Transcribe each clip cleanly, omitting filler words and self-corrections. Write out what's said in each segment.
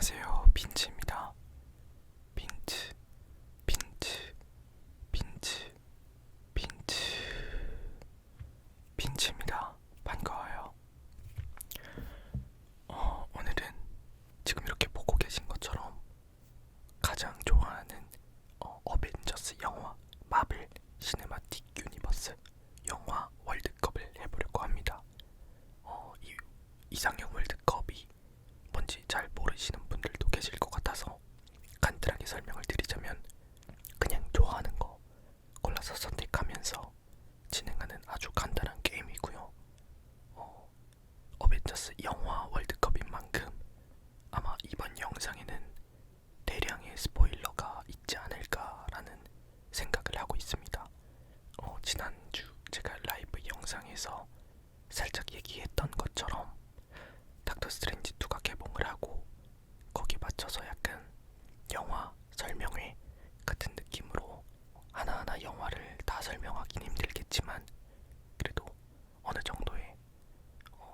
안녕하세요. 빈츠입니다. 빈츠, 빈츠, 빈츠, 빈츠, 빈츠입니다. 반가워요. 오늘은 지금 이렇게 보고 계신 것처럼 가장 좋아하는 어벤져스 영화 마블 시네마틱 유니버스 영화 월드컵을 해보려고 합니다. 이 이상형 월드컵이 뭔지 잘 모르시는 분들도 계실 것 같아서 간단하게 설명을 드리자면 그냥 좋아하는 거 골라서 선택하면서 진행하는 아주 간단한 게임이고요. 어벤져스 영화 월드컵인 만큼 아마 이번 영상에는 대량의 스포일러가 있지 않을까라는 생각을 하고 있습니다. 지난주 제가 라이브 영상에서 살짝 얘기했던 것처럼 닥터 스트레인지 2가 개봉을 하고 거기에 맞춰서 약간 영화 설명회 같은 느낌으로 하나하나 영화를 다 설명하긴 힘들겠지만 그래도 어느 정도의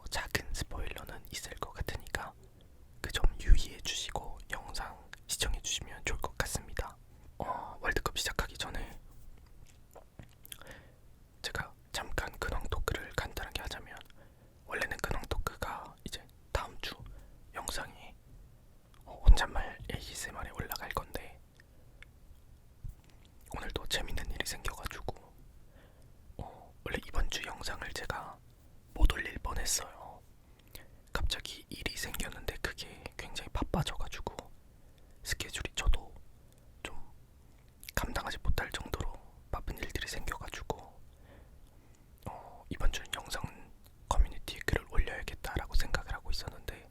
작은 스포일러는 있을 것 같으니까 그 점 유의해 주시고 영상 시청해 주시면 좋을 것 같습니다. 월드컵 시작하기 전에 제가 잠깐 근황 토크를 간단하게 하자면 원래는 근황 토크가 이제 다음 주 영상에 혼잣말 ASMR에 올라갈 건데 오늘도 재밌는 일이 생겨가지고 원래 이번 주 영상을 제가 못 올릴 뻔했어요. 갑자기 일이 생겼는데 그게 굉장히 바빠져가지고 스케줄이 저도 좀 감당하지 못할 정도로 바쁜 일들이 생겨가지고 이번 주는 영상은 커뮤니티에 글을 올려야겠다라고 생각을 하고 있었는데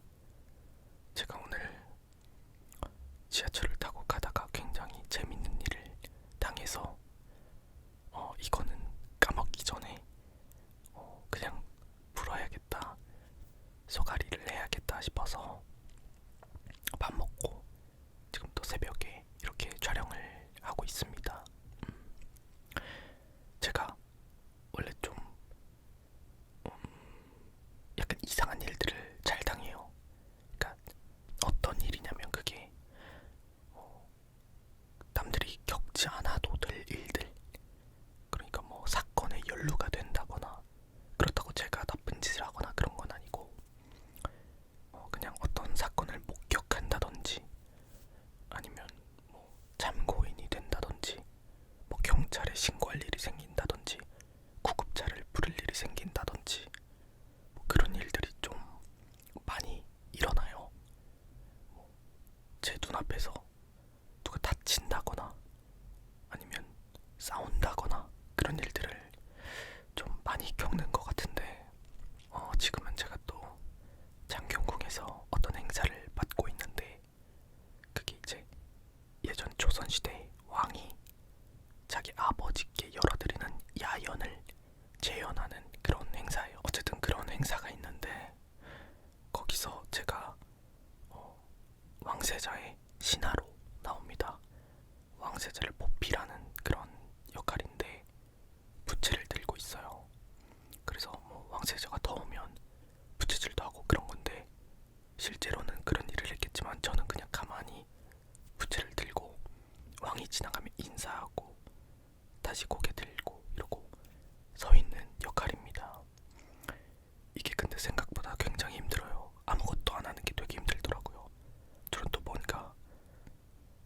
제가 오늘 지하철을 타고 가다가 굉장히 재밌는 일을 당해서 이거는 까먹기 전에 그냥 풀어야겠다, 소가리를 해야겠다 싶어서 밥 먹고 지금 또 새벽에 이렇게 촬영을 하고 있습니다. 제가 원래 좀 약간 이상한 일들을 잘 당해요. 그러니까 어떤 일이냐면 그게 남들이 겪지 않아도 될 일들, 그러니까 뭐 사건에 연루가 된다거나 그렇다고 제가 나쁜 짓을 하거나 그런 건 아니고 그냥 어떤 사건을 목격한다든지 아니면 뭐 참고인이 된다든지 뭐 경찰에 신고할 일이 생긴다든지 구급차를 부를 일이 생긴다든지 뭐 그런 일들이 좀 많이 일어나요. 제 눈앞에서 누가 다친다거나 아니면 싸운다거나 그런 일들을 좀 많이 겪는 것 같은데 지금은 제가 또 장경궁에서 어떤 행사를 받고 있는데 그게 이제 예전 조선시대 왕이 자기 아버지께 열어드리는 야연을 재현하는 그런 행사예요. 어쨌든 그런 행사가 있는데 거기서 제가 왕세자의 신하로 나옵니다. 왕세자를 보필하는 그런 역할인데 부채를 들고 있어요. 그래서 뭐 왕세자가 더우면 부채질도 하고 그런 건데 실제로는 그런 일을 했겠지만 저는 그냥 가만히 부채를 들고 왕이 지나가면 인사하고 다시 고개 들고 이러고 서 있는 역할입니다. 이게 근데 생각보다 굉장히 힘들어요. 아무것도 안 하는 게 되게 힘들더라고요. 저는 또 뭔가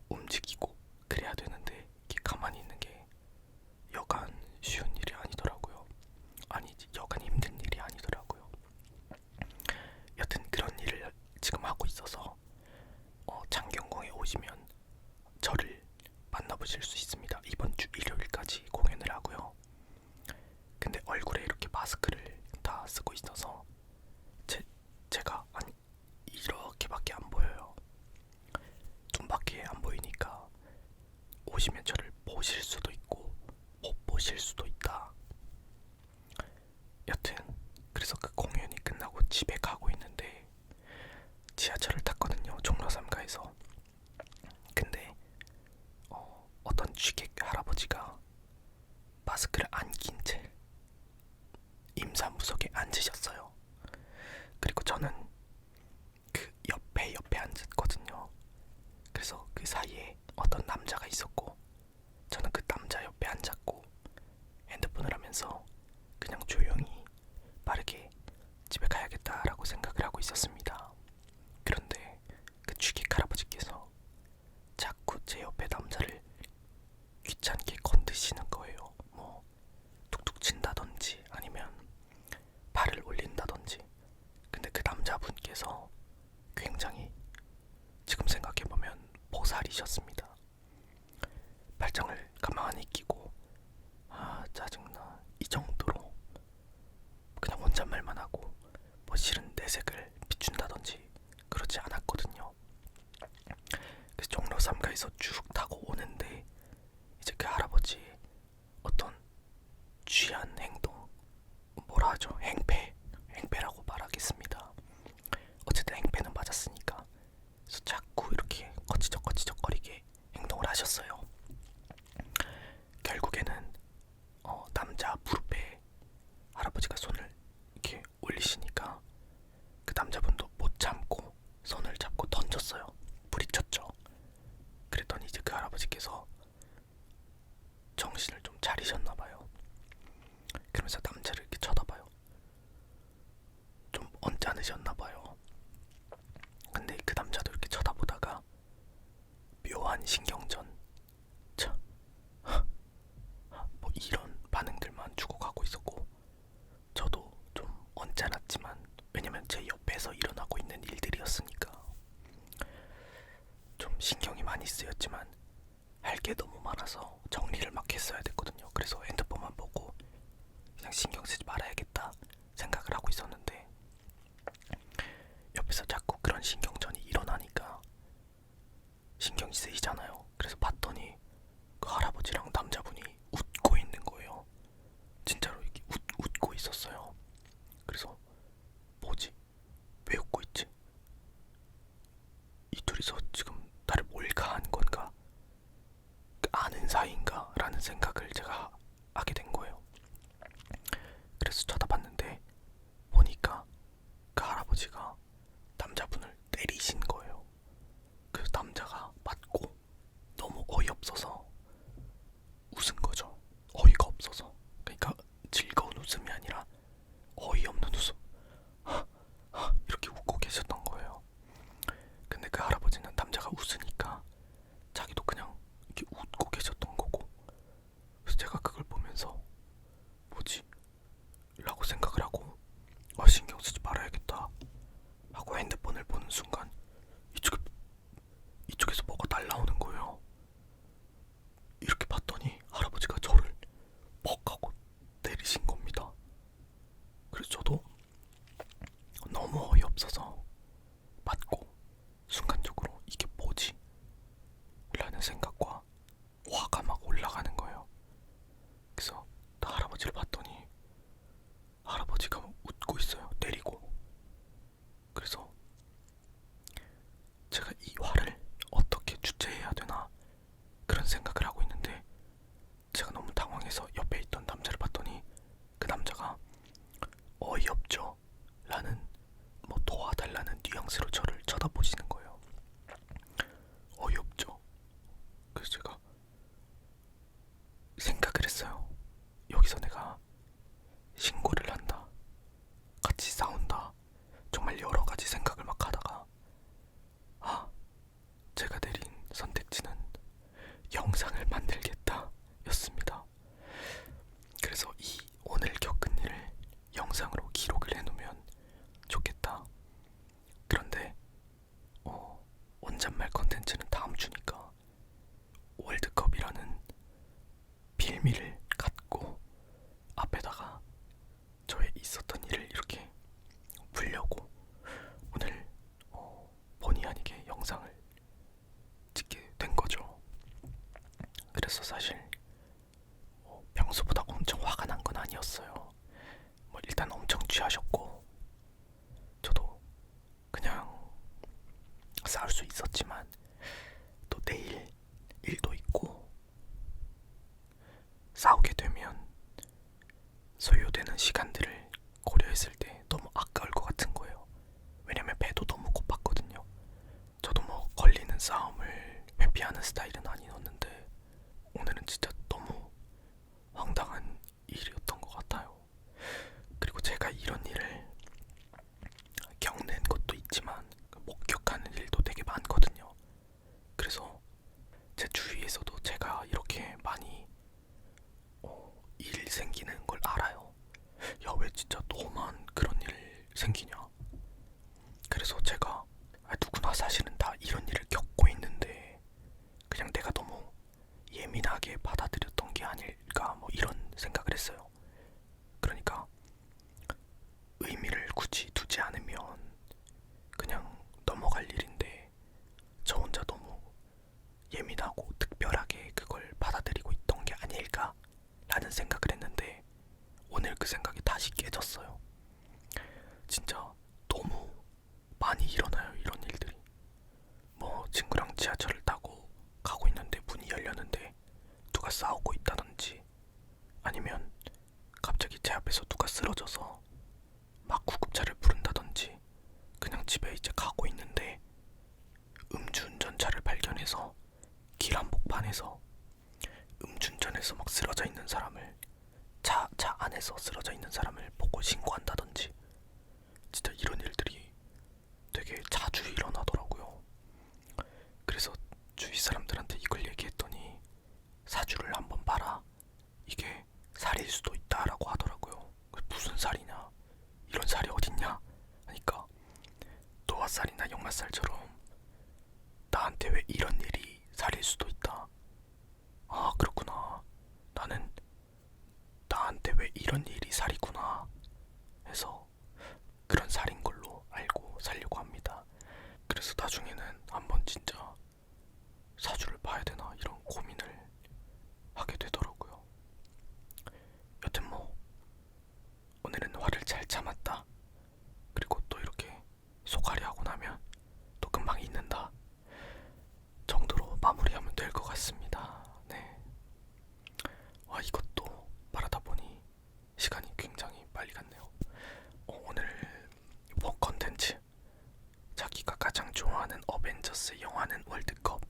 움직이고 그래야 되는데 이게 가만히 있는 게 여간 쉬운 일이 아니더라고요. 아니지, 여간 힘든 일이 아니더라고요. 여튼 그런 일을 지금 하고 있어서 장경궁에 오시면 저를 만나보실 수 있습니다. 이번 주 일요일까지 공연을 할아버지께서 굉장히 지금 생각해보면 보살이셨습니다. 발장을 가만히 끼고 짜증나 이 정도로 그냥 혼잣말만 하고 뭐 실은 내색을 비춘다든지 그러지 않았거든요. 그래서 종로 3가에서 쭉 타고 오는데 이제 그 할아버지의 어떤 취한 행동, 뭐라 하죠? 행패라고 말하겠습니다. 어쨌든 행패는 맞았으니까. 그래서 자꾸 이렇게 거치적거리게 행동을 하셨어요. 결국에는 남자 무릎에 할아버지가 손을 이렇게 올리시니까 그 남자분도 못 참고 손을 잡고 던졌어요. 부딪혔죠. 그랬더니 이제 그 할아버지께서 정신을 좀 차리셨나봐요. 그러면서 남자를 이렇게 쳐다봐요. 좀 언짢으셨나봐요. 근데 그 남자도 이렇게 쳐다보다가 묘한 신경전, 뭐 이런 반응들만 주고가고 있었고, 저도 좀 언짢았지만 왜냐면 제 옆에서 일어나고 있는 일들이었으니까 좀 신경이 많이 쓰였지만 할 게 너무 많아서 정리를 막 했어야 됐거든요. 그래서 핸드폰만 보고 그냥 신경 쓰지 말아야겠다 생각을 하고 있었는데 옆에서 자꾸 그런 신경전이 일어나니까 신경이 쓰이잖아요. 그래서 봤더니 그 할아버지랑 남자분이 웃고 있는 거예요. 진짜로 이렇게 웃고 있었어요. 그래서 뭐지? 왜 웃고 있지? 이 둘이서 지금 나를 몰카한 건가? 아는 사이인가? 라는 생각을 제가 하게 된 거예요. 그래서 쳐다봤는데 보니까 그 할아버지가 남자분을 때리신 거예요. 그래서 남자가 맞고 너무 어이없어서 웃은 거죠. 어이가 없어서. 그러니까 즐거운 웃음이 아니라 어이없는 웃음. 이렇게 웃고 계셨던 거예요. 근데 그 할아버지는 남자가 웃으니까 자기도 그냥 이렇게 웃고 계셨던 거고, 그래서 제가 그걸 보면서 뭐지? 라고 생각을 하고 신경 쓰지 말아야겠다 하고 핸드폰을 보는 순간 이쪽에서 뭐가 날라오는 거예요. 이렇게 봤더니 할아버지가 저를 퍽 하고 때리신 겁니다. 그래서 저도 너무 어이없어서 맞고 순간적으로 이게 뭐지? 라는 생각과 화가 막 올라가는 거예요. 그래서 나 할아버지를 봤더니 할아버지가 웃고 있어요. 때리고. 그래서 제가 이 화를 어떻게 주체해야 되나 그런 생각을 하고 있는데 제가 너무 당황해서 옆에 있던 남자를 봤더니 그 남자가 어이없죠? 라는 뭐 도와달라는 뉘앙스로 저를 쳐다보시는 거예요. 어이없죠? 그래서 제가 생각을 했어요. 여기서 내가 신고를 한다, 같이 싸운다, 정말 여러 가지 생각을 막 하다가 제가 내린 선택지는 영상을 만들겠다 였습니다. 그래서 이 오늘 겪은 일을 영상으로 기록을 해놓으면 좋겠다. 그런데 혼잣말 컨텐츠는 다음 주니까 월드컵이라는 빌미를 갖고 앞에다가 저의 있었던 일을 이렇게 풀려고 오늘 본의 아니게 영상을 찍게 된 거죠. 그래서 사실 평소보다 엄청 화가 난 건 아니었어요. 뭐 일단 엄청 취하셨고 저도 그냥 싸울 수 있었지만 또 내일 일도 있고 싸우게 되면 소요되는 시간들을 고려했을 때 너무 아까울 것 같은 거예요. 왜냐면 배도 너무 고팠거든요. 저도 뭐 걸리는 싸움을 회피하는 스타일은 아니었는데 오늘은 진짜 너무 황당한 일이었던 것 같아요. 그리고 제가 이런 일을 겪는 것도 있지만 목격하는 일도 되게 많거든요. 그래서 제 주위에서도 제가 이렇게 많이 일 생기는 걸 알아요. 야, 왜 진짜 너만 그런 일 생기냐. 그래서 그래서 제가 누구나 사실은 다 이런 일을 겪고 있는데 그냥 내가 너무 예민하게 받아들였던 게 아닐까 뭐 이런 생각을 했어요. 그러니까 의미를 굳이 두지 않으면 그냥 넘어갈 일인데 저 혼자 너무 예민하고 특별하게 그걸 받아들이고 있던 게 아닐까라는 생각을 했는데 오늘 그 생각이 다시 깨졌어요. 진짜 너무 많이 일어나요, 이런 일들이. 뭐 친구랑 지하철을 타고 가고 있는데 문이 열렸는데 누가 싸우고 있다든지 아니면 갑자기 제 앞에서 누가 쓰러져서 막 구급차를 부른다든지 그냥 집에 이제 가고 있는데 음주운전차를 발견해서 길 한복판에서 음주운전해서 막 쓰러져 있는 사람을 차 안에서 쓰러져 있는 사람을 보고 신고한다든지 진짜 이런 일들이 되게 자주 일어나더라고요. 그래서 주위 사람들한테 이걸 얘기했더니 사주를 한번 봐라. 이게 살일 수도 있다라고 하더라고요. 무슨 살이냐? 이런 살이 어딨냐? 하니까 노화살이나 역마살처럼 나한테 왜 이런 일이 살일 수도 있다. 아, 그렇구나. 나는 나한테 왜 이런 일이 살이구나 해서 그런 살인 걸로 알고 살려고 합니다. 그래서 나중에는 한번 진짜 사주를 봐야 되나 이런 고민을 하게 되더라고요. 여튼 뭐 오늘은 화를 잘 참았다. 그리고 또 이렇게 소갈이 하고 나면 또 금방 잊는다 정도로 마무리하면 될 것 같습니다. 네. 와, 이것도 말하다 보니 시간이 굉장히 빨리 갔네요. 오늘 본 컨텐츠 자기가 가장 좋아하는 어벤져스 영화는 월드컵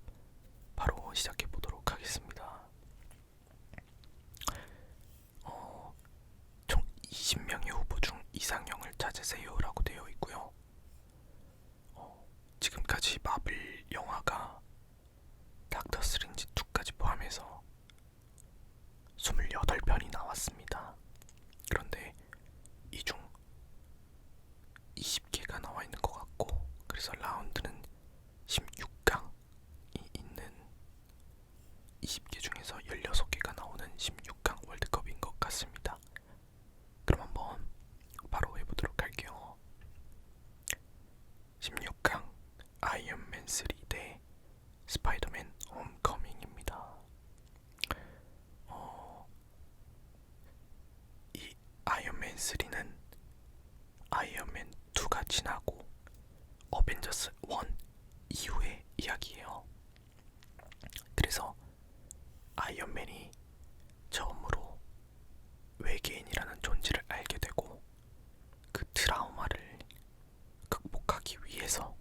바로 시작해 보도록 하겠습니다. 총 20명의 후보 중 이상형을 찾으세요라고 되어 있고요. 지금까지 마블 영화가 닥터 스트레인지 2까지 포함해서 28편이 나왔습니다. 그런데 이 중 20개가 나와 있는 것 같고, 그래서 라운드는 16강이 있는 20개 중에서 16개가 나오는 16강 월드컵인 것 같습니다. 그럼 한번 바로 해보도록 할게요. 16강 아이언맨 3 대 스파이더맨 홈커밍입니다. 이 아이언맨 3는 아이언맨 2가 지나고 어벤져스 1 이후의 이야기예요. 그래서 아이언맨이 처음으로 외계인이라는 존재를 알게 되고 그 트라우마를 극복하기 위해서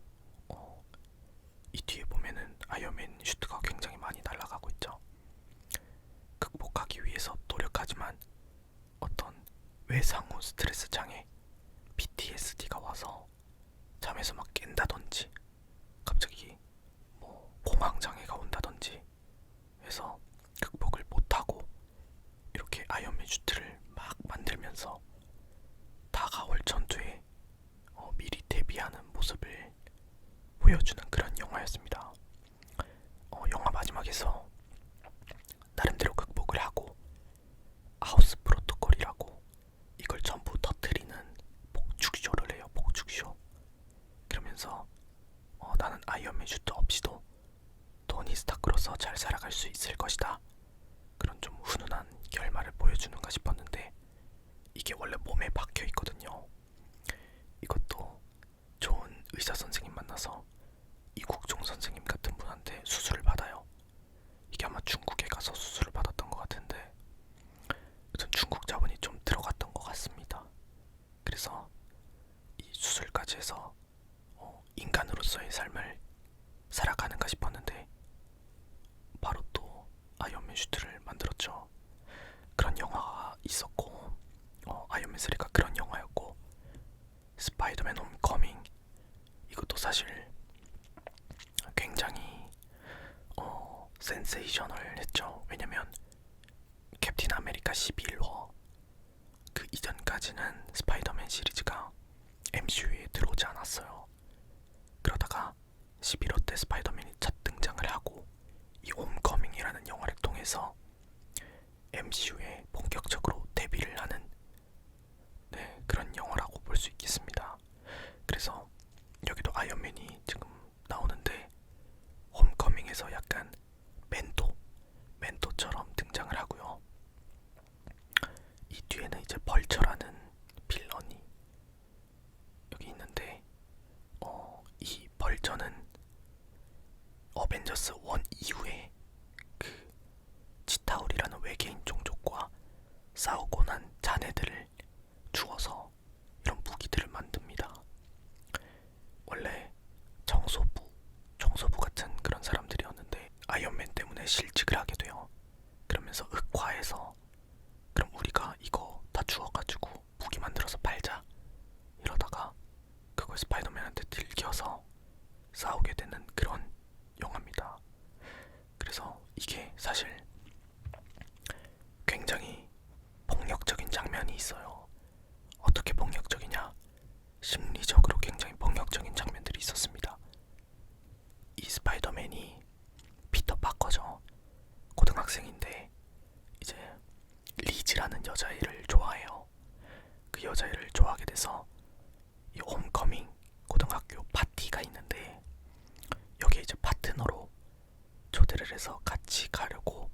이 뒤에 보면은 아이언맨 슈트가 굉장히 많이 날아가고 있죠. 극복하기 위해서 노력하지만 어떤 외상후 스트레스 장애 PTSD가 와서 잠에서 막 깬다든지 갑자기 뭐 공황장애가 온다든지 해서 극복을 못하고 이렇게 아이언맨 슈트를 막 만들면서 다가올 전투에 미리 대비하는 모습을 보여주는 그런 영화였습니다. 영화 마지막에서 나름대로 극복을 하고 하우스 프로토콜이라고 이걸 전부 터뜨리는 복축쇼를 해요. 복축쇼. 그러면서 나는 아이언맨 슈트 없이도 토니 스타크로서 잘 살아갈 수 있을 것이다. 그런 좀 훈훈한 결말을 보여주는가 싶었는데 이게 원래 몸에 박혀 있거든요. 이것도 좋은 의사 선생님 만나서 이국종 선생님 같은 분한테 수술을 받아요. 이게 아마 중국에 가서 수술을 받았던 것 같은데 우선 중국 자본이 좀 들어갔던 것 같습니다. 그래서 이 수술까지 해서 인간으로서의 삶을 살아가는가 싶었는데 바로 또 아이언맨 슈트를 만들었죠. 그런 영화가 있었고 아이언맨 3가 그런 영화였고 스파이더맨 홈커밍 이것도 사실 굉장히 센세이셔널했죠. 왜냐면 캡틴 아메리카 11호 그 이전까지는 스파이더맨 시리즈가 MCU에 들어오지 않았어요. 11호 때 스파이더맨이 첫 등장을 하고 이 홈커밍이라는 영화를 통해서 MCU에 본격적으로 데뷔를 하는 그런 영화라고 볼 수 있겠습니다. 그래서 여기도 아이언맨이 지금 나오는데 홈커밍에서 약간 멘토처럼 등장을 하고요. 이 뒤에는 이제 벌처라는 빌런이 여기 있는데 이 벌처는 어벤져스 1 이후에 그 치타울이라는 외계인 종족과 싸우고 난 자네들을 주워서 이런 무기들을 만듭니다. 원래 청소부 같은 그런 사람들이었는데 아이언맨 때문에 실직을 하게 돼요. 그러면서 흑화해서 그럼 우리가 이거 다 주워가지고 무기 만들어서 팔자 이러다가 그걸 스파이더맨한테 들켜서 싸우게 되는 그런 영화입니다. 그래서 이게 사실 굉장히 폭력적인 장면이 있어요. 어떻게 폭력적이냐? 심리적으로 굉장히 폭력적인 장면들이 있었습니다. 이 스파이더맨이 피터 파커죠. 고등학생인데 이제 리즈라는 여자애를 좋아해요. 그 여자애를 좋아하게 돼서 이 홈커밍 고등학교 파티가 있는데 여기에 이제 파트너로 초대를 해서 같이 가려고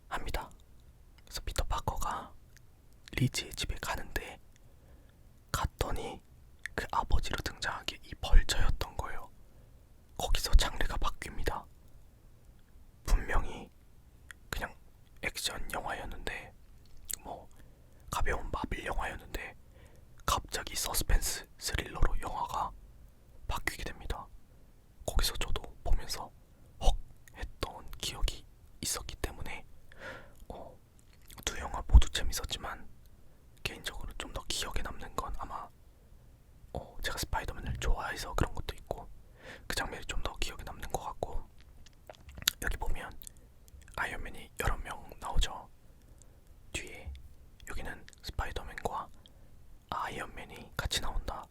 합니다. 그래서 피터 파커가 리즈의 집에 가는데 갔더니 그 아버지로 등장한 게 이 벌처였던 거예요. 거기서 장르가 바뀝니다. 분명히 그냥 액션 영화였는데 뭐 가벼운 마블 영화였는데 갑자기 서스펜스 스릴러로 영화가 바뀌게 됩니다. 거기서 저도 보면서 헉 했던 기억이 있었기 때문에 두 영화 모두 재밌었지만 개인적으로 좀 더 기억에 남는 건 아마 제가 스파이더맨을 좋아해서 그런 것도 있고 그 장면이 좀 더 기억에 남는 것 같고, 여기 보면 아이언맨이 여러 명 나오죠. 뒤에 여기는 스파이더맨과 아이언맨이 같이 나온다.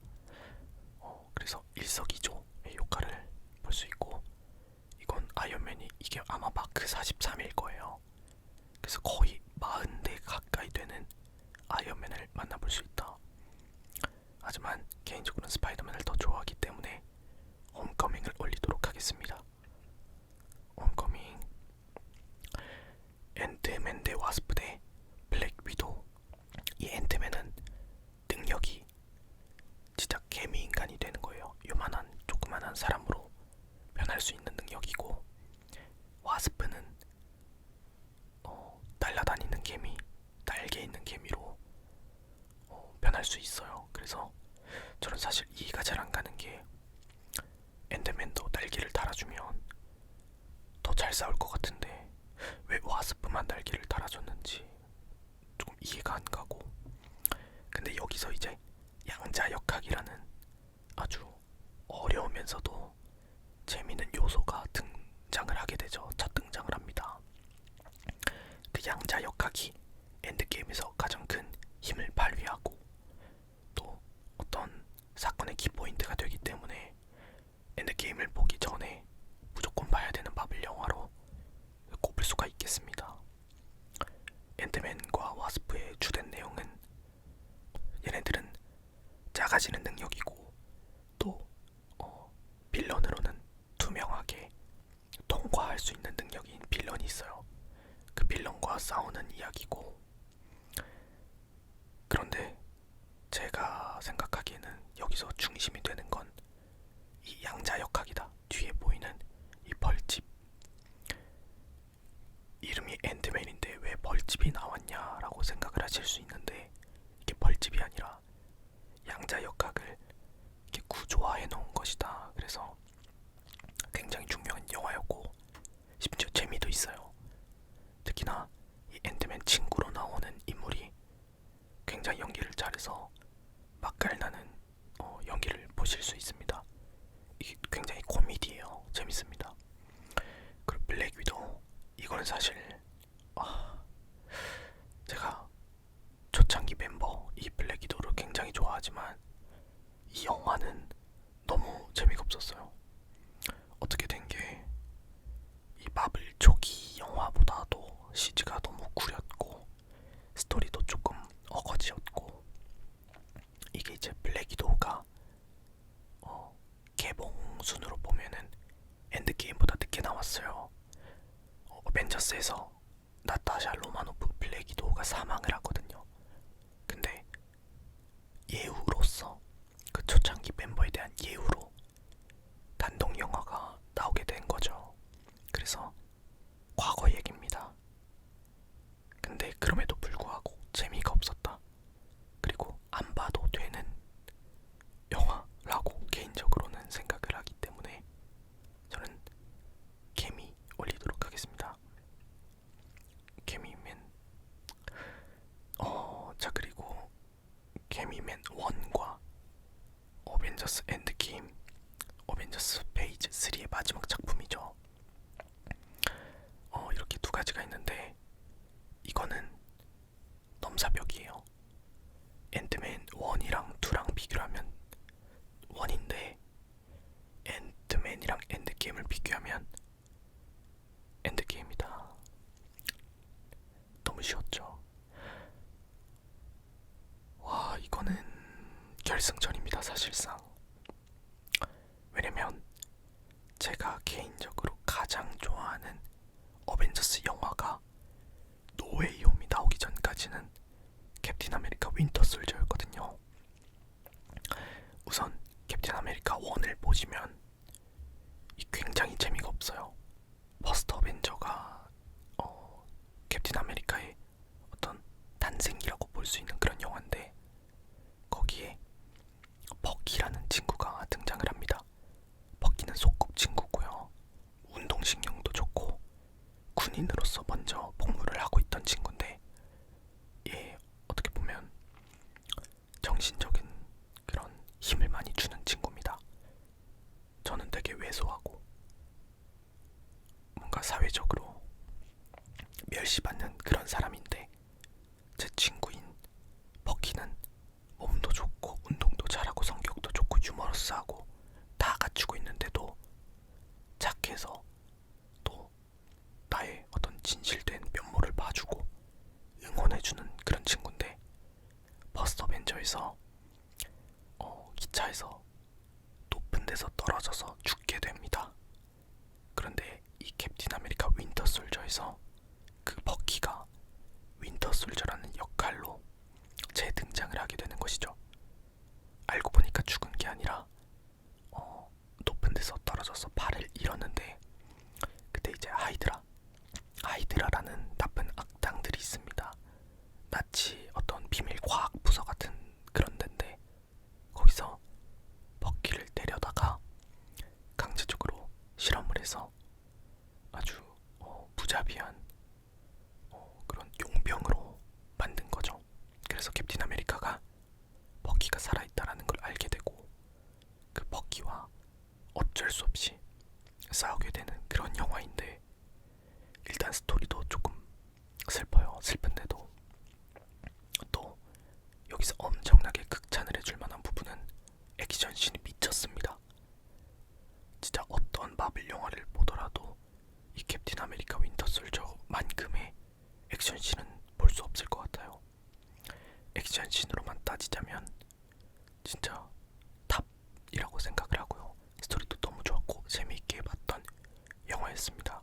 그래서 일석이조의 효과를 볼 수 있고, 이건 아이언맨이 이게 아마 마크 43일 거예요. 그래서 거의 40대 가까이 되는 아이언맨을 만나볼 수 있다. 하지만 개인적으로는 스파이더맨을 더 좋아하기 때문에 홈커밍을 올리도록 하겠습니다. 홈커밍, 앤트맨 대 와스프 대 블랙 위도우. 이 앤트맨은 능력이 진짜 개미인간이 되는 거예요. 요만한 조그만한 사람으로 변할 수 있는 능력이고, 와스프는 날아다니는 개미, 날개 있는 개미로 변할 수 있어요. 그래서 저는 사실 이해가 잘 안 가는 게, 앤드맨도 날개를 달아주면 더 잘 싸울 것 같은데 왜 와스프만 날개를 달아줬는지 조금 이해가 안 가고, 근데 여기서 이제 양자역학이라는 아주 어려우면서도 재미있는 요소가 등장을 하게 되죠. 첫 등장을 합니다. 그 양자역학이 엔드게임에서 가장 큰 힘을 발휘하고 또 어떤 사건의 키포인트가 되기 때문에 엔드게임을 보기 전에 무조건 봐야 되는 마블 영화로 꼽을 수가 있겠습니다. 앤트맨과 와스프의 주된 내용은 얘네들은 작아지는 능력이고, 또 빌런으로는 투명하게 통과할 수 있는 능력인 빌런이 있어요. 그 빌런과 싸우는 이야기고, 그런데 제가 생각하기에는 여기서 중심이 되는 건 이 양자역학이다. 뒤에 보이는 이 벌집, 이름이 앤트맨인데 왜 벌집이 나왔냐라고 생각을 하실 수 있는데, 이게 벌집이 아니라 양자역학을 이렇게 구조화해 놓은 것이다. 그래서 굉장히 중요한 영화였고, 심지어 재미도 있어요. 특히나 이 앤트맨 친구로 나오는 인물이 굉장히 연기를 잘해서 맛깔나는 연기를 보실 수 있습니다. 이게 굉장히 코미디예요. 재밌습니다. 그리고 블랙 위도우, 이거는 사실 제가 초창기 멤버 이 블랙 위도우를 굉장히 좋아하지만 이 영화는 너무 재미가 없었어요. 순으로 보면은 엔드게임보다 늦게 나왔어요. 어벤져스에서 나타샤 로마노프 블랙 위도우가 사망을 하거든요. 근데 예우로서 그 초창기 멤버에 대한 예우로 단독 영화가 나오게 된 거죠. 그래서 과거 얘기입니다. 근데 그럼에도 불구하고 재미가 없었다. 그리고 안 봐도 되는 영화라고 개인적으로는 생각을 하기 때문에 저는 개미 올리도록 하겠습니다. 개미맨 자 그리고 개미맨 1과 어벤져스 엔드게임 어벤져스 페이즈 3의 마지막 작품이죠. 이렇게 두 가지가 있는데 이거는 넘사벽이에요. 앤드맨 1이랑 2랑 비교를 하면 1인데 앤드맨이랑 엔드게임을 비교하면 엔드게임이다. 너무 쉬웠죠. 와, 이거는 결승전입니다, 사실상. 왜냐면 제가 개인적으로 가장 좋아하는 어벤져스 영화가 노웨이 홈이 나오기 전까지는 캡틴 아메리카 윈터 솔저였거든요. 우선 캡틴 아메리카 1을 보시면 굉장히 재미가 없어요. 퍼스트 어벤져가 캡틴 아메리카의 어떤 탄생기라고 볼 수 있는 그런 영화인데 거기에 버키라는 친구가 등장을 합니다. 버키는 소꿉친구고요. 운동신경도 좋고 군인으로서 먼저 복무를 하고 있던 친구인데 얘 어떻게 보면 정신적인 그런 힘을 많이 주는 친구입니다. 저는 되게 왜소하고 뭔가 사회적으로 멸시받는 그런 사람인데 제 친구인 버키는 몸도 좋고 운동도 잘하고 성격도 좋고 유머러스하고 다 갖추고 있는데도 착해서 또 나의 어떤 진실된 면모를 봐주고 응원해주는 그런 친구인데 퍼스트 어벤져에서 기차에서 높은 데서 떨어져서 죽게 됩니다. 그런데 이 캡틴 아메리카 윈터 솔저에서 그 버키가 윈터 솔저라는 역할로 재등장을 하게 되는 것이죠. 알고 보니까 죽은 게 아니라 높은 데서 떨어져서 팔을 잃었는데 그때 이제 하이드라라는 나쁜 악당들이 있습니다. 마치 어떤 비밀 과학 부서 같은 그런 데인데 거기서 버키를 데려다가 강제적으로 실험을 해서 아주 무자비한 그런 용병으로 만든 거죠. 그래서 캡틴 아메리카가 버키가 살아있다라는 걸 알게 되고 그 버키와 어쩔 수 없이 싸우게 되는 그런 영화인데 일단 스토리도 조금 슬퍼요. 슬픈데도 또 여기서 엄청나게 극찬을 해줄 만한 부분은 액션씬이 미쳤습니다. 진짜 어떤 마블 영화를 보더라도 이 캡틴 아메리카 윈터 솔저만큼의 액션씬은 볼 수 없을 것 같아요. 액션씬으로만 따지자면 진짜 탑이라고 생각을 하고요. 스토리도 너무 좋았고 재미있게 봤던 영화였습니다.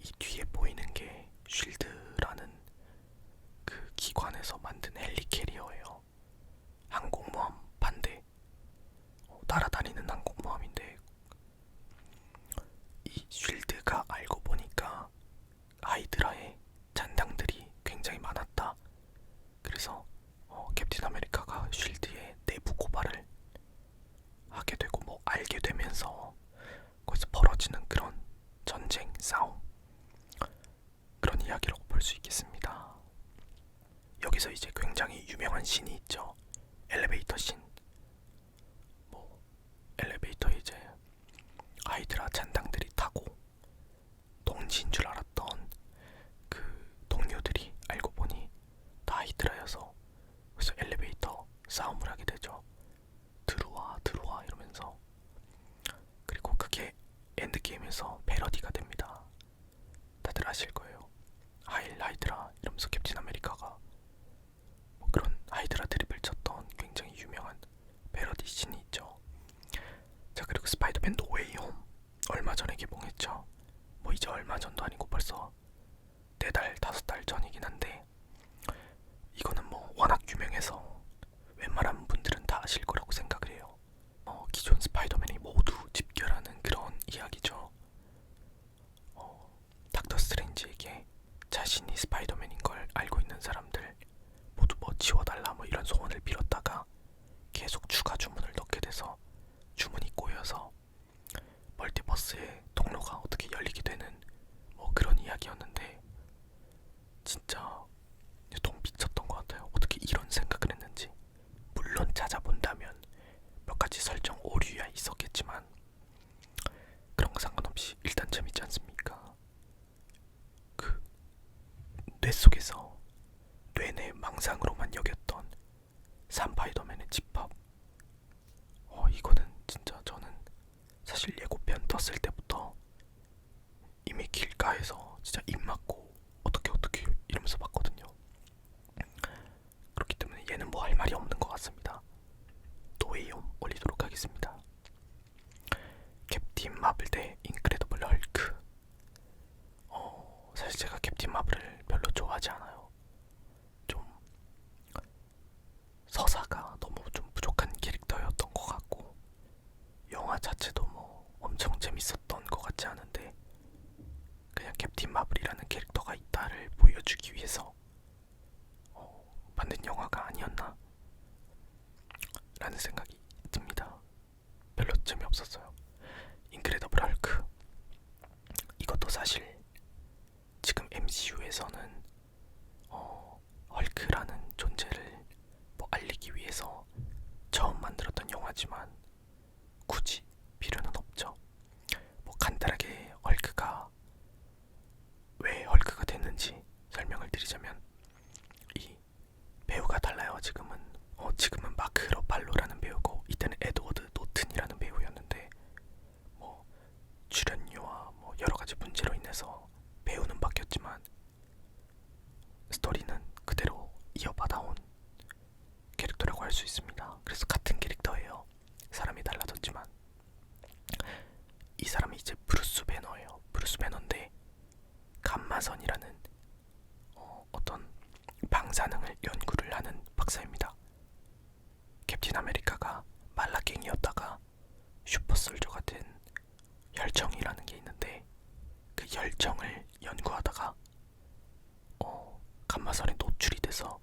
이 뒤에 보이는 게 쉴드라는 그 기관에서 만든 헬리캐리어예요. 항공모함 반대 날아다니는 항공모함인데 이 쉴드가 알고 보니까 하이드라의 잔당들이 굉장히 많았다. 그래서 캡틴 아메리카가 쉴드의 내부 고발을 하게 되고 뭐 알게 되면서 거기서 벌어지는 그런 전쟁, 싸움 그런 이야기라고 볼 수 있겠습니다. 여기서 이제 굉장히 유명한 씬이 있죠. 엘리베이터 씬. 뭐 엘리베이터에 이제 하이드라 잔당들이 타고 동지인 줄 알았던 그 동료들이 알고 보니 다 하이드라여서 그래서 엘리베이터 싸움을 하게 되죠. 들어와 이러면서. 그리고 그게 엔드게임에서 패러디가 됩니다. 다들 아실 거예요. 하일 하이드라 이러면서 캡틴 아메리카가 뭐 그런 하이드라 드립을 쳤던 굉장히 유명한 패러디 씬이 있죠. 자, 그리고 스파이더맨 노 있죠. 뭐 이제 얼마 전도 아니고 벌써 4달, 5달 전이긴 한데 이거는 뭐 워낙 유명해서 웬만한 분들은 다 아실 거라고 생각을 해요. 기존 스파이더맨이 모두 집결하는 그런 이야기죠. 닥터 스트레인지에게 자신이 스파이더맨인 걸 알고 있는 사람들 모두 뭐 지워달라 뭐 이런 소원을 빌었다가 계속 추가 주문을 넣게 돼서 주문이 꼬여서 멀티버스의 통로가 어떻게 열리게 되는 뭐 그런 이야기였는데 진짜 통 미쳤던 것 같아요. 어떻게 이런 생각을 했는지. 물론 찾아본다면 몇 가지 설정 오류야 있었겠지만 그런 거 상관없이 일단 재밌지 않습니까? 그 뇌 속에서 뇌내 망상으로만 여겼던 스파이더맨의 집합. 이거는 진짜 저는 사실 예고편 떴을 때부터 이미 길가에서 진짜 입 막고 어떻게 이러면서 봤거든요. 그렇기 때문에 얘는 뭐 할 말이 없는 것 같습니다. 노웨이홈 올리도록 하겠습니다. 캡틴 마블 대 인크레더블 헐크. 사실 제가 캡틴 마블을 별로 좋아하지 않아요. 좀 서사가 너무 좀 부족한 캐릭터였던 것 같고 영화 자체도 뭐 엄청 재밌었던 것 같지 않은데 그냥 캡틴 마블이라는 캐릭터가 있다를 보여주기 위해서 만든 영화가 아니었나 라는 생각이 듭니다. 별로 재미없었어요. 인크레더블 헐크 이것도 사실 지금 MCU에서는 헐크라는 존재를 뭐 알리기 위해서 처음 만들었던 영화지만 굳이 필요는 없죠. 뭐 간단하게 헐크가 왜 헐크가 됐는지 설명을 드리자면 이 배우가 달라요. 지금은 마크 러팔로라는 배우고 이때는 에드워드 노튼이라는 배우였는데 뭐 출연료와 뭐 여러 가지 문제로 인해서 배우는 바뀌었지만 스토리는 그대로 이어받아온 캐릭터라고 할 수 있습니다. 그래서 같은 캐릭터예요. 사람이 달라졌지만 이 사람이 이제 브루스 배너예요. 브루스 배너인데 감마선이라는 어떤 방사능을 연구를 하는 박사입니다. 캡틴 아메리카가 말라깽이였다가 슈퍼솔저가 된 혈청이라는 게 있는데 그 혈청을 연구하다가 감마선에 노출이 돼서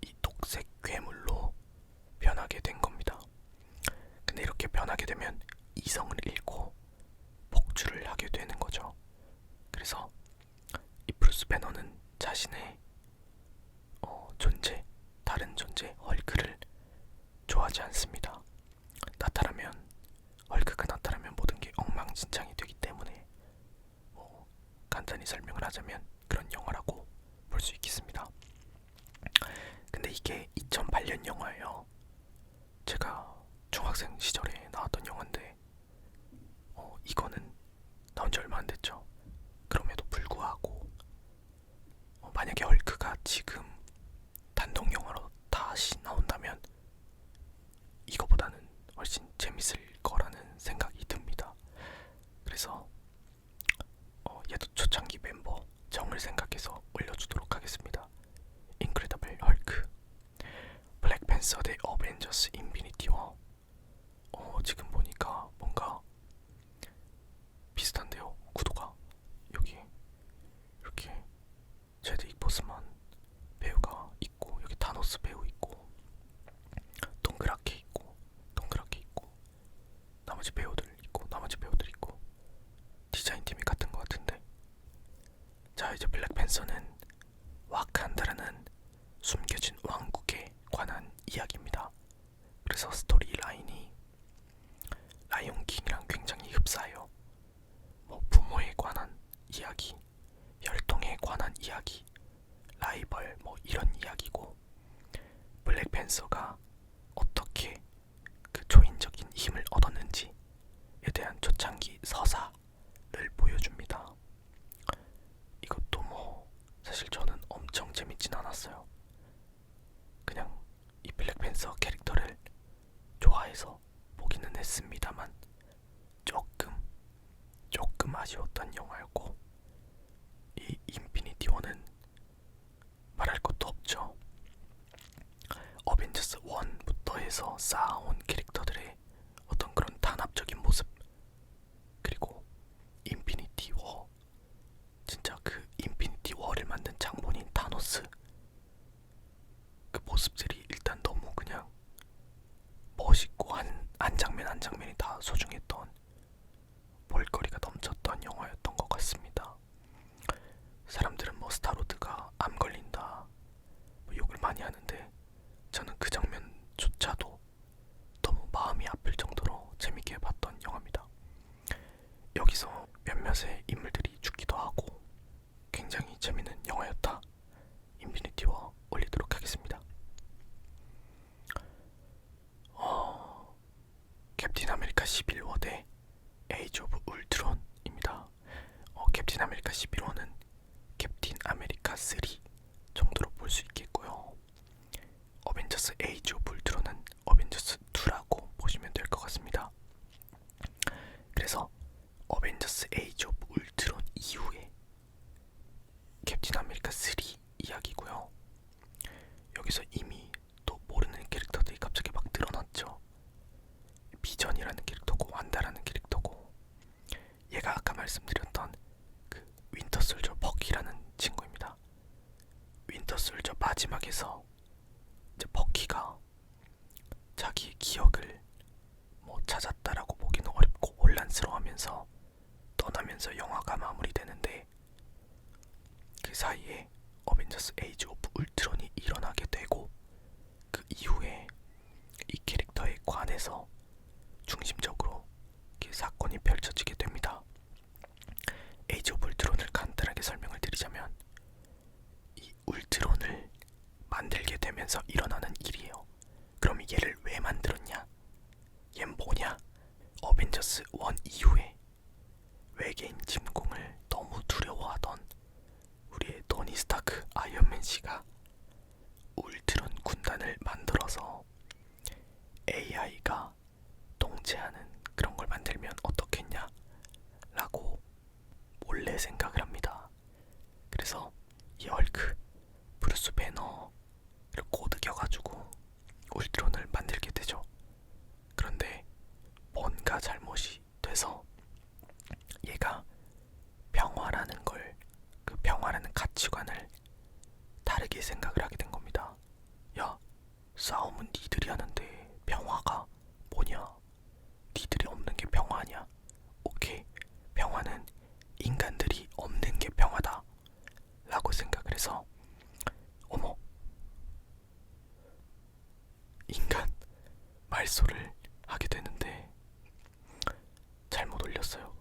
이 녹색 괴물로 변하게 된 겁니다. 근데 이렇게 변하게 되면 이성을 잃고 복주를 하게 되는 거죠. 그래서 이 브루스 배너는 자신의 다른 존재 헐크를 좋아하지 않습니다. 헐크가 나타나면 모든 게 엉망진창이 되기 때문에 간단히 설명을 하자면 그런 영화라고 볼 수 있겠습니다. 근데 이게 2008년 영화예요. 제가 중학생 시절에 나왔던 영화인데 이거는 나온 지 얼마 안 됐죠. 그럼에도 불구하고 만약에 헐크가 지금 단독 영화로 다시 나온다면 이거보다는 훨씬 재밌을 거라는 생각이 듭니다. 그래서 얘도 초창기 멤버 정을 생각해서 올려주도록 하겠습니다. 인크레더블 헐크, 블랙팬서 대 어벤져스 인피니티 워. 지금 보니까 뭔가 비슷한데요. 구도가 여기 이렇게 제드윅 보스만 배우가 있고 여기 타노스 배우 있고 동그랗게 있고 나머지 배우들 있고 디자인 팀이 같은 것 같은데. 자, 이제 블랙팬서는 와칸다라는 숨겨진 왕국에 관한 이야기입니다. 그래서 스토리 라인이 라이온킹이랑 굉장히 흡사해요. 뭐 부모에 관한 이야기, 혈통에 관한 이야기, 라이벌 뭐 이런 이야기고 블랙팬서가 어떻게 그 초인적인 힘을 얻었는지에 대한 초창기 서사를 보여줍니다. 이것도 뭐 사실 저는 엄청 재밌진 않았어요. 그냥 이 블랙팬서 캐릭터를 좋아해서 보기는 했습니다만 조금 아쉬웠던 영화였고, 이 인피니티 워는 말할 것도 없죠. 어벤져스 1부터 해서 쌓아온 캐릭터들의 어떤 그런 단합적인 모습, 그리고 인피니티 워, 진짜 그 인피니티 워를 만든 장본인 타노스, 그 모습들이 일단 너무 그냥 멋있고 한 장면 한 장면이 다 소중했던, 볼거리가 넘쳤던 영화였던 것 같습니다. 사람들은 뭐 스타로드가 암 걸린다 뭐 욕을 많이 하는데, 저는 그 장면조차도 너무 마음이 아플 정도로 재밌게 봤던 영화입니다. 여기서 몇몇의 인물들이 죽기도 하고 굉장히 재밌는 영화였다. 인피니티 워 올리도록 하겠습니다. 캡틴 아메리카 11호 대 에이지 오브 울트론입니다. 캡틴 아메리카 11호는 캡틴 아메리카 3 정도로 볼 수 있겠고요. 어벤져스 에이지 오브 울트론은 어벤져스 2라고 보시면 될 것 같습니다. 그래서 어벤져스 에이지 오브 울트론 이후에 캡틴 아메리카 3 이야기고요. 여기서 이미 또 모르는 캐릭터들이 갑자기 막 드러났죠. 비전이라는 캐릭터고, 완다라는 캐릭터고, 얘가 아까 말씀드렸던 그 윈터 솔저 버키라는 친구입니다. 윈터 솔저 마지막에서 이제 버키가 자기의 기억을 뭐 찾았다라고 보기는 어렵고 혼란스러워하면서 떠나면서 영화가 마무리되는데, 그 사이에 어벤져스 에이지 오브 울트론이 일어나게 되고, 그 이후에 이 캐릭터에 관해서 중심적으로 사건이 펼쳐지게 됩니다. 에이지 오브 울트론을 간단하게 설명을 드리자면, 이 울트론을 만들게 되면서 일어나는 일이에요. 그럼 얘를 왜 만들었냐? 얘 뭐냐? 어벤져스 1 이후에 외계인 침공을 너무 두려워하던 우리의 토니 스타크 아이언맨 씨가 울트론 군단을 만들어서 AI가 통제하는 그런 걸 만들면 어떻겠냐 라고 몰래 생각을 합니다. 그래서 이 헐크, 브루스 배너를 꼬드겨가지고 울트론을 만들게 되죠. 그런데 뭔가 잘못이 돼서 얘가 평화라는 걸, 그 평화라는 가치관을 다르게 생각을 하게 된 겁니다. 야, 싸움은 니들이 하는데 평화가 뭐냐? 니들이 없는 게 평화 아니야? 오케이, 평화는 인간들이 없는 게 평화다 라고 생각을 해서, 어머, 인간 말소를 하게 되는데 잘못 올렸어요.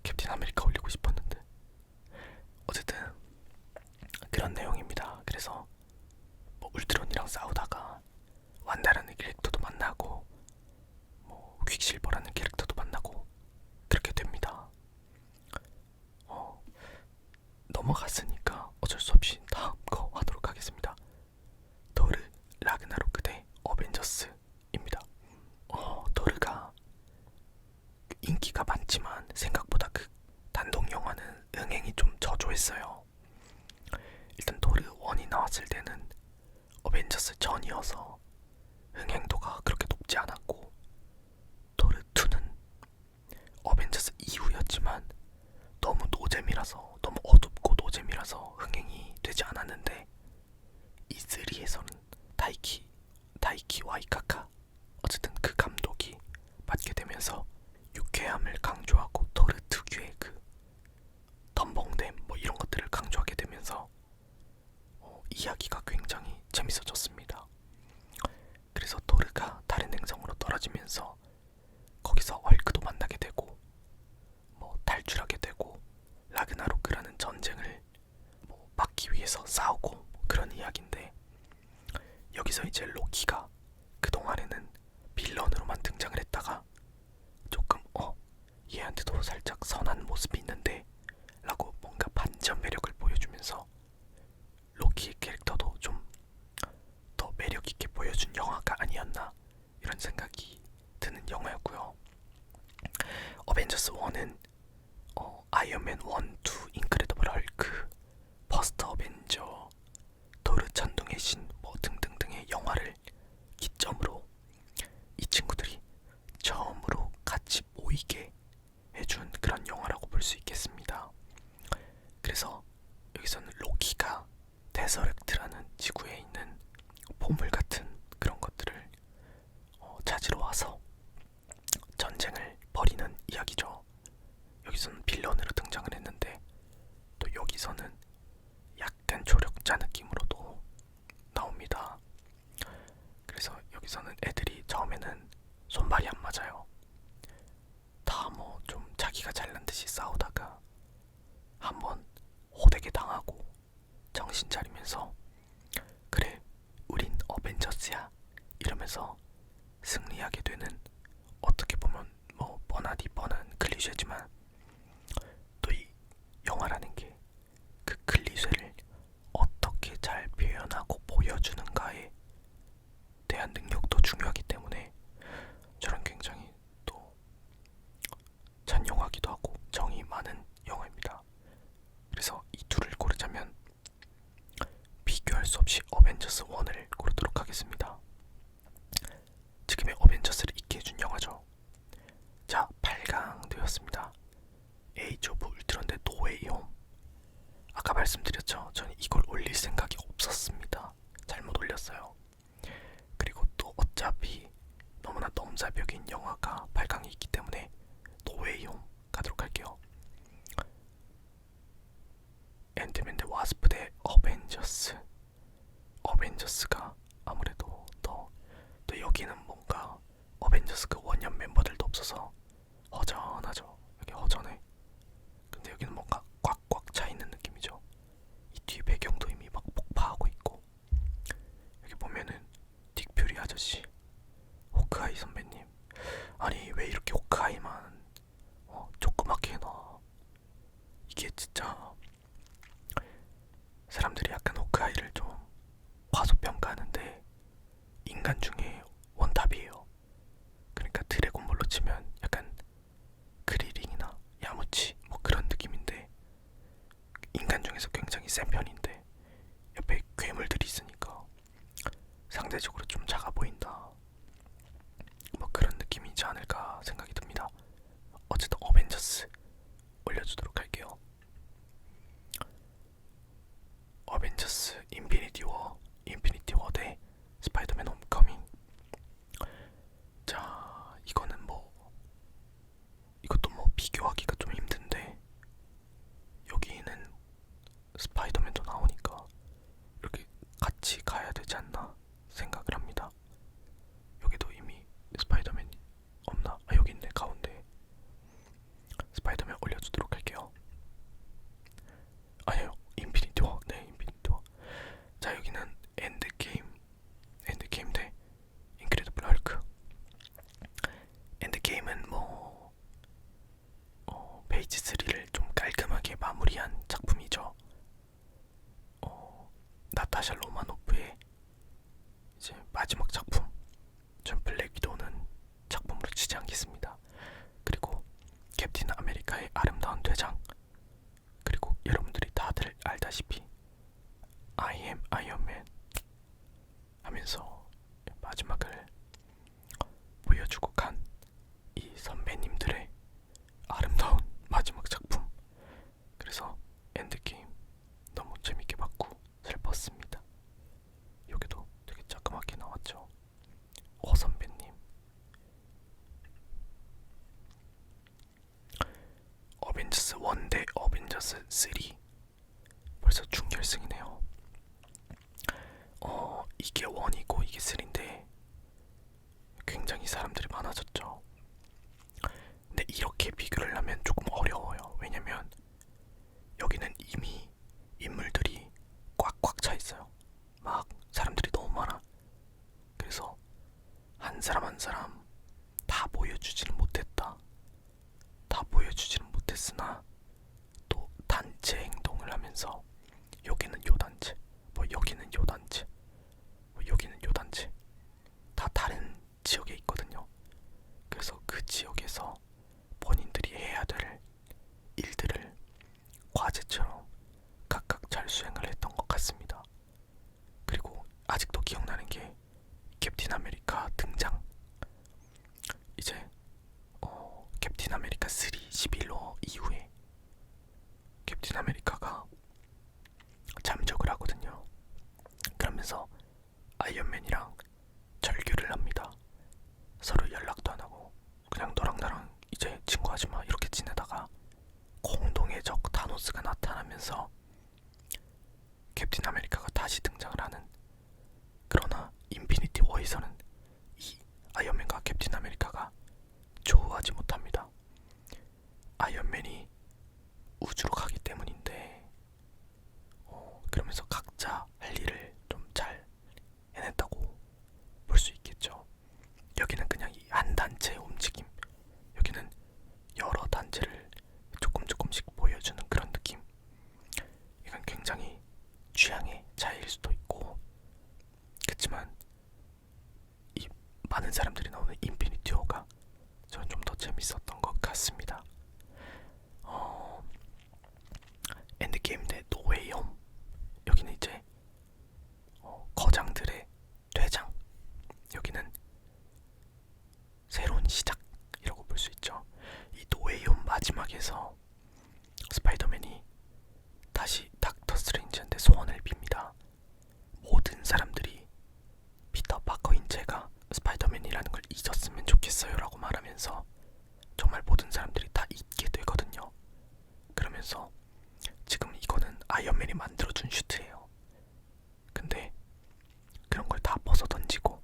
캡틴 아메리카 올리고 싶었는데. 어쨌든 그런 내용입니다. 그래서 뭐 울트론이랑 싸우다가 완다라는 캐릭터도 만나고, 뭐 퀵실버라는 캐릭터도 만나고 그렇게 됩니다. 넘어갔으니까 어쩔 수 없이 다음 거 하도록 하겠습니다. 토르 라그나로크 대 어벤져스입니다. 토르가 인기가 많지만 생각보다 그 단독 영화는 흥행이 좀 저조했어요. 일단 토르 1이 나왔을 때는 어벤져스 전이어서 흥행도가 그렇게 높지 않았고, 토르 2는 어벤져스 이후였지만 너무 노잼이라서, 너무 어둡고 노잼이라서 흥행이 되지 않았는데, 이 3에서는 다이키 와이카카, 어쨌든 그 감독이 맡게 되면서 유쾌함을 강조하고 토르 특유의 그 덤벙댐 뭐 이런 것들을 강조하게 되면서 이야기가 굉장히 재밌어졌습니다. 그래서 토르가 다른 행성으로 떨어지면서 거기서 헐크도 만나게 되고, 뭐 탈출하게 되고, 라그나로크라는 전쟁을 뭐 막기 위해서 싸우고, 뭐 그런 이야기인데, 여기서 이제 로키가 그동안에는 빌런으로만 등장을 했다가 조금 얘한테도 살짝 선한 모습이 있는데 라고 뭔가 반전 매력을 보여주면서 로키의 캐릭터도 좀 더 매력있게 보여준 영화가 아니었나, 이런 생각이 드는 영화였고요. 어벤져스 1은 아이언맨 1, 2, 인크레더블 헐크, 퍼스트 어벤져, 도르 천둥의 신 뭐 등등등의 영화를 기점으로 이 친구들이 처음으로 같이 모이게 해준 그런 영화라고 볼 수 있겠습니다. 그래서 여기서는 로키가 데서렉트라는 지구에 있는 보물 같은 그런 것들을 찾으러 와서 전쟁을 벌이는 이야기죠. 여기서는 빌런으로 등장을 했는데 또 여기서는 약간 조력자 느낌으로도 나옵니다. 그래서 여기서는 애들이 처음에는 손발이 안 맞아요. 다 뭐 좀 자기가 잘난 듯이 싸우다가 한번 호되게 당하고 정신 차리면서 그래 우린 어벤져스야 이러면서 승리하게 되는, 어떻게 보면 뭐 뻔하디 뻔한 클리셰지만 또 이 영화라는 게 그 클리셰를 어떻게 잘 표현하고 보여주는가에 대한 능력도 중요하기 때문에 저는 굉장히 또 잔영하기도 하고 정이 많은 영화입니다. 그래서 이 둘을 고르자면 비교할 수 없이 어벤져스 1을 고르도록 하겠습니다. 지금의 어벤져스를 있게 해준 영화죠. 자, 8강 되었습니다. 에이지 오브 울트론 대 노웨이 홈. 아까 말씀드렸죠. 저는 이걸 올릴 생각이 없었습니다. 잘못 올렸어요. 그리고 또 어차피 너무나 넘사벽인 영화가 8강이 있기 때문에 노웨이 홈 가도록 할게요. 앤트맨 대 와스프 대 어벤져스. 어벤져스가 아무래도 또 여기는 뭔가 어벤져스 그 원년 멤버들도 없어서 허전하죠. 여기 허전해. 근데 여기는 뭔가 꽉꽉 차있는 느낌이죠. 이 뒤 배경도 이미 막 폭파하고 있고, 여기 보면은 딕퓨리 아저씨, 호크아이 선배님. 아니 왜 이렇게 호크아이만 조그맣게 해놔. 이게 진짜 사람들이 약간 호크아이를 좀 과소평가하는데 인간 중에 원탑이에요. 그러니까 드래곤볼로 치면 약간 크리링이나 야무치 뭐 그런 느낌인데, 인간 중에서 굉장히 센 편인데 옆에 괴물들이 있으니까 상대적으로 좀 작아 보인다, 뭐 그런 느낌이지 않을까 생각이 듭니다. 어쨌든 어벤져스 올려주도록 할게요. 어벤져스 인피니티 워 대 스파이더맨 홈커밍. 자, 이거는 뭐 이것도 뭐 비교하기가 좀 힘든데, 여기는 스파이더맨도 나오니까 이렇게 같이 가야 되지 않나 생각을 합니다. 여기도 이미 스파이더맨이 없나? 아, 여기 있네, 가운데. 스파이더맨 올려주도록 할게요. 아니요, 인피니티 워. 네, 인피니티 워. 자, 여기는 엔드게임 대 인크레더블 헐크. 엔드게임은 뭐 페이지 3를 좀 깔끔하게 마무리한 작품이죠. 나타샤 로마노프의 이제 마지막 작품. 전 블랙 위도우는 작품으로 치지 않겠습니다. 그리고 캡틴 아메리카의 아름다운 퇴장, 그리고 여러분들이 다들 알다시피 I am 아이언맨 하면서 마지막을 보여주고 간 이 선배님들의 아름다운 마지막 작품. 그래서 엔드게임 너무 재밌게 봤고 슬펐습니다. 여기도 되게 자그맣게 나왔죠. 선배님. 어벤져스 1 대 어벤져스 3. 벌써 준결승이네요. 이게 1이고 이게 3인데 굉장히 사람들이 많아졌죠. 근데 이렇게 비교를 하면 조금 어려워요. 왜냐면 여기는 이미 인물들이 꽉꽉 차 있어요. 막 사람들이 너무 많아. 그래서 한 사람 한 사람 다 보여주지는 못했다. 다 보여주지는 못했으나 또 단체 행동을 하면서 여기는 요 단체, 뭐 여기는 요 단체, 뭐 여기는 요 단체, 다 다른 지역에 있거든요. 그래서 그 지역에서 본인들이 하면서 캡틴 아메리카가 다시 등장을 하는, 그러나 인피니티 워에서는 이 아이언맨과 캡틴 아메리카가 조우하지 못합니다. 아이언맨이 우주로 가기 때문인데 그러면서 각자 할 일을 좀 잘 해냈다고 볼 수 있겠죠. 여기는 그냥 이 한 단체의 움직임, 여기는 여러 단체를 조금씩 보여주는 그런 느낌. 이건 굉장히 취향의 차이일 수도 있고, 그렇지만 이 많은 사람들이 나오는 인피니티 워가 저는 좀 더 재밌었던 것 같습니다. 엔드게임 대 노웨이 홈, 여기는 이제 거장들의 퇴장, 여기는 새로운 시작이라고 볼 수 있죠. 이 노웨이 홈 마지막에서 스파이더맨이 다시 닥터 스트레인지한테 소원을 빕니다. 모든 사람들이 피터 파커인 제가 스파이더맨이라는 걸 잊었으면 좋겠어요 라고 말하면서 정말 모든 사람들이 다 잊게 되거든요. 그러면서 지금 이거는 아이언맨이 만들어준 슈트예요. 근데 그런 걸 다 벗어 던지고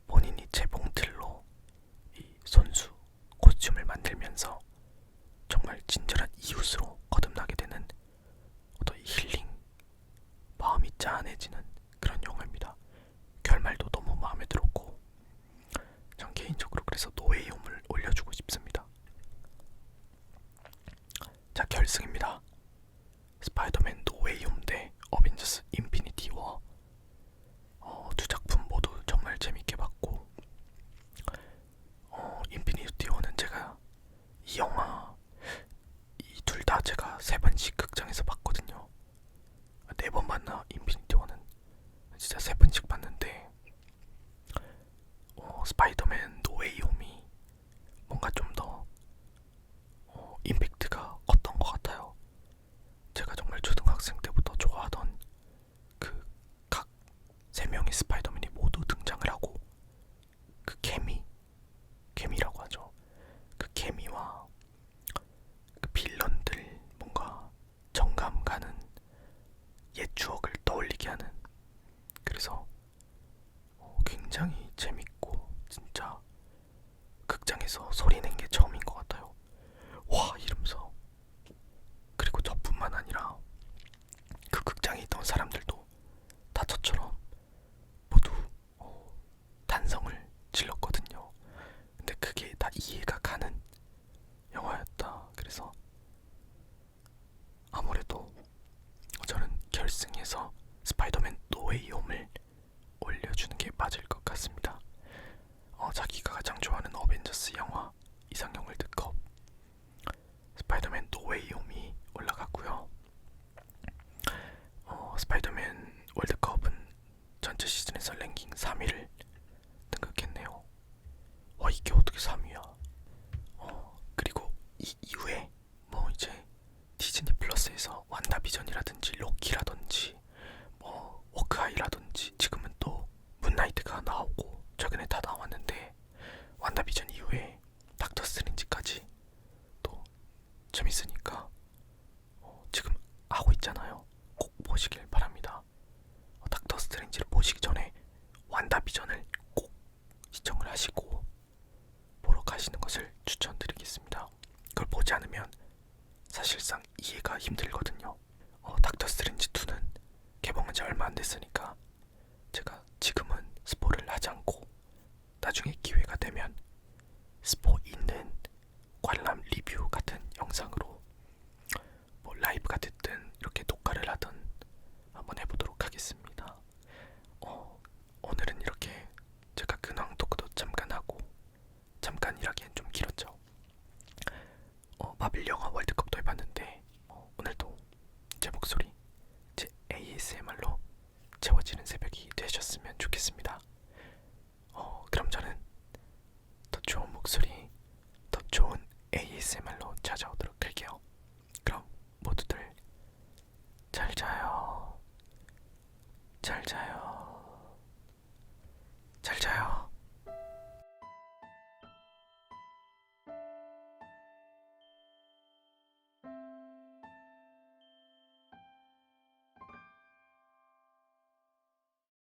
본인이 재봉틀로 이 손수 코스튬을 만들면서 정말 진절한 이웃으로 거듭나게 되는 어떤 힐링, 마음이 짠해지는 그런 영화입니다. 결말도 너무 마음에 들었고, 전 개인적으로 그래서 노웨이홈을 올려주고 싶습니다. 자, 결승입니다. 스파이더맨 노웨이홈 대 어벤져스 인피니티 워. 두 작품 모두 정말 재밌게 봤고, 인피니티 워는 제가 이 영화 이 둘 다 제가 3번씩 극장에서 봤거든요. 4번 봤나? 인피니티 워는 진짜 3번씩 봤는데 스파이더맨 노웨이홈이 뭔가 좀 더 임팩트가 컸던 것 같아요. 제가 정말 초등학생 때부터 좋아하던 그 각 3명의 스파이더맨이 모두 등장을 하고, 그 케미라고 하죠. 그 케미와 그 빌런들 뭔가 정감 가는 옛 추억을 떠올리게 하는, 그래서 굉장히 재밌고 진짜 극장에서 소리 낸 게 처음인 것 같아요. 와 이러면서. 그리고 저뿐만 아니라 그 극장에 있던 사람들도 다 저처럼 모두 단성을 질렀거든요. 근데 그게 다 이해가 가는 영화였다. 그래서 아무래도 저는 결승에서 스파이더맨 노웨이홈을 올려주는 게 맞을 것 같습니다. 자기가 가장 좋아하는 어벤져스 영화 이상형 월드컵 스파이더맨 노웨이홈이 올라갔고요. 스파이더맨 월드컵은 전체 시즌에서 랭킹 3위를 등극했네요. 와 이게 어떻게 3위야? 그리고 이 이후에 뭐 이제 디즈니 플러스에서 완다비전이라든지 로키라든지 뭐 워크아이라든지 지금은 또 문나이트가 나오고 최근에 다 나왔는데, 완다비전 이후에 닥터 스트레인지까지 또 재밌으니까 지금 하고 있잖아요. 꼭 보시길 바랍니다. 닥터 스트레인지를 보시기 전에 완다비전을 꼭 시청을 하시고 보러 가시는 것을 추천드리겠습니다. 그걸 보지 않으면 사실상 이해가 힘들거든요. 닥터 스트레인지 2는 개봉한 지 얼마 안 됐으니까 제가 지금은 스포를 하지 않고 나중에 기회가 되면 스포 있는 관람 리뷰 같은 영상으로 뭐 라이브가 됐든 이렇게 녹화를 하든 한번 해보도록 하겠습니다. 오늘은 이렇게 제가 근황 토크도 잠깐 하고, 잠깐이라기엔 좀 길었죠. 마블 영화 월드컵도 해봤는데 오늘도 제 목소리, 제 ASMR로 채워지는 새벽이 되셨으면 좋겠습니다. 그럼 저는 더 좋은 목소리, 더 좋은 ASMR로 찾아오도록